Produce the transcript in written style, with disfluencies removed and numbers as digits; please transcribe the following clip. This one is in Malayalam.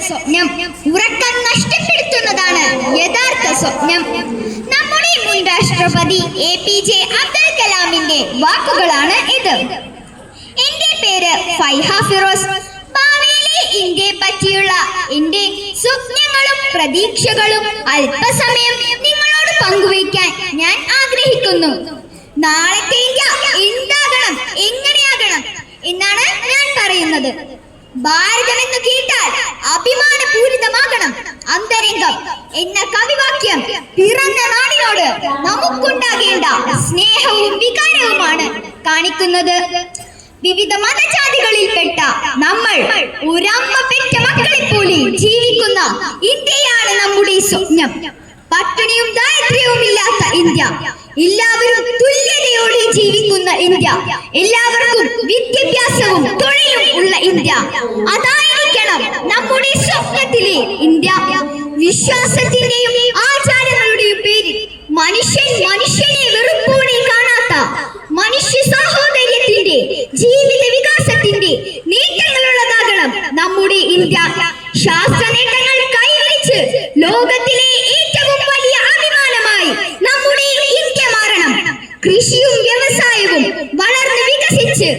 സ്വപ്നം ഉറക്കം നഷ്ടപ്പെടുത്തുന്നതാണ് യഥാർത്ഥ സ്വപ്നം. നമ്മുടെ മുൻ രാഷ്ട്രപതി APJ അബ്ദുൽ കലാമിന്റെ വാക്കുകളാണ് ഇത്. എന്റെ പേര് ഫൈഹ ഫിറോസ്. ഭാവിയിലെ ഇന്ത്യയെ പറ്റിയുള്ള എന്റെ സ്വപ്നങ്ങളും പ്രതീക്ഷകളും അല്പസമയം നിങ്ങളോട് പങ്കുവയ്ക്കാൻ ഞാൻ ആഗ്രഹിക്കുന്നു. നാളത്തെ ഇന്ത്യ എന്താകണം, എങ്ങനെയാകണം എന്നാണ് ഞാൻ പറയുന്നത്. ഭാരതം എന്ന് കേട്ടാൽ അഭിമാനപൂരിതമാകണം അന്തരംഗം എന്ന കവിവാക്യം പിറന്ന നാടിനോട് നമുക്കുണ്ടാകേണ്ട സ്നേഹവും വികാരവുമാണ് കാണിക്കുന്നത്. വിവിധ മതജാതികളിൽപ്പെട്ട നമ്മൾ ഒരമ്മ പെറ്റ മക്കളെ പോലെ ജീവിക്കുന്ന ഇന്ത്യയാണ് നമ്മുടെ സ്വപ്നം. പട്ടിണിയും ദാരിദ്ര്യവും ഇല്ലാത്ത ഇന്ത്യ, എല്ലാവരും തുല്യതയോടെ ജീവിക്കുന്ന ഇന്ത്യ, എല്ലാവർക്കും വിദ്യാഭ്യാസവും തൊഴിലും ഉള്ള ഇന്ത്യ, അതായിരിക്കണം നമ്മുടെ സ്വപ്നത്തിലെ ഇന്ത്യ. വിശ്വാസത്തിന്റെയും ആചാരങ്ങളുടെയും പേരിൽ മനുഷ്യനെ വെറുപ്പോടെ കാണാത്ത, മനുഷ്യ സാഹോദര്യത്തിന്റെ, ജീവിത വികാസത്തിന്റെ നേട്ടങ്ങളുള്ളതാകണം നമ്മുടെ ഇന്ത്യ. ശാസ്ത്ര നേട്ടങ്ങൾ കൈവരിച്ച് ലോകത്തിലെ ഏറ്റവും വലിയ അഭിമാനമായി നമ്മുടെ ഇന്ത്യ മാറണം. കൃഷിയും വ്യവസായവും വളർന്ന് വികസിച്ച്